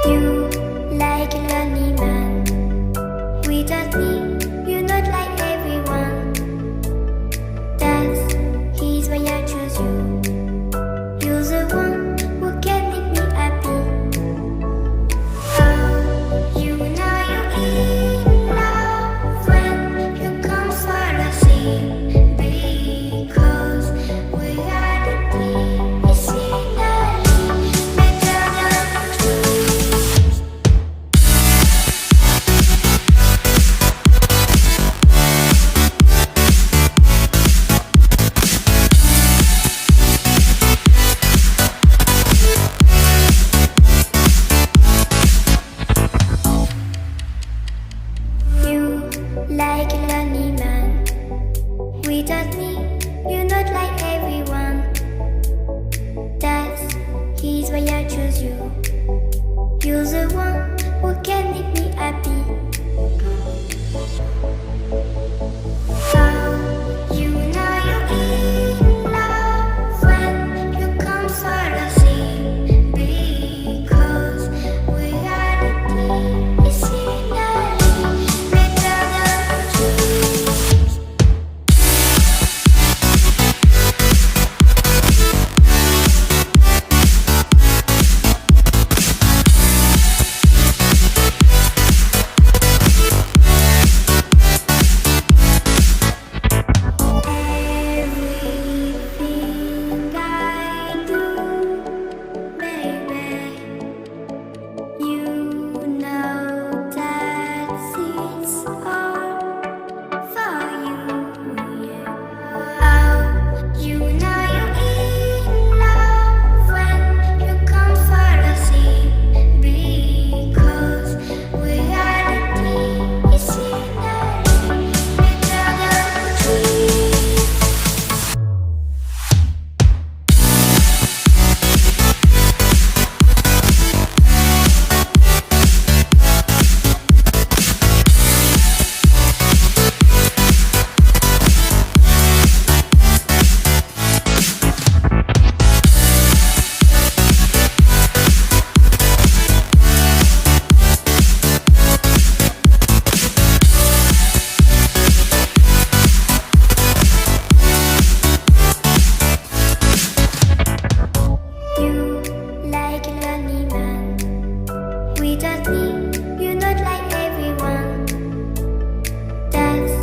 You like a lonely man. Without me, you're not like everyone. That's he's why I choose you. You're the one who can make me happy. Oh, you know you're in love when you come for the sea. Because we are the peace in the better than trees. You like a lonely man. Without me, you're not like everyone. That's he's why I choose you. You're the one who can make me happy. Oh, you know you're in love when you come for the sea. Because we are the peace in the better than trees. Everything I do, baby, you know that it's all for you. Yeah. Oh, you know you're in love when you come for the sea. Because we are the peace in the better than trees. You like a lonely man. Without me, you're not like everyone. That's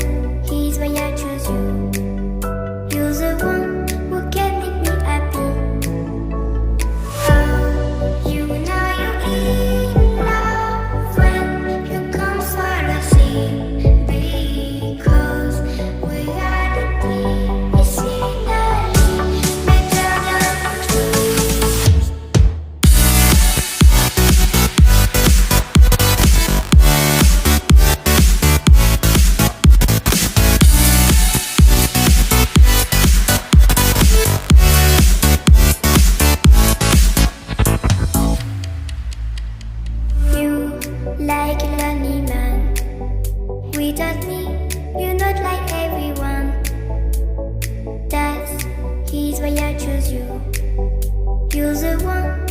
he's why I choose you. You're the one who can make me happy. Oh, you know you're in love when you come for the sea. Because we are the peace in the better than trees. You like a lonely man. Without me, you're not like everyone. That's he's why I choose you. You're the one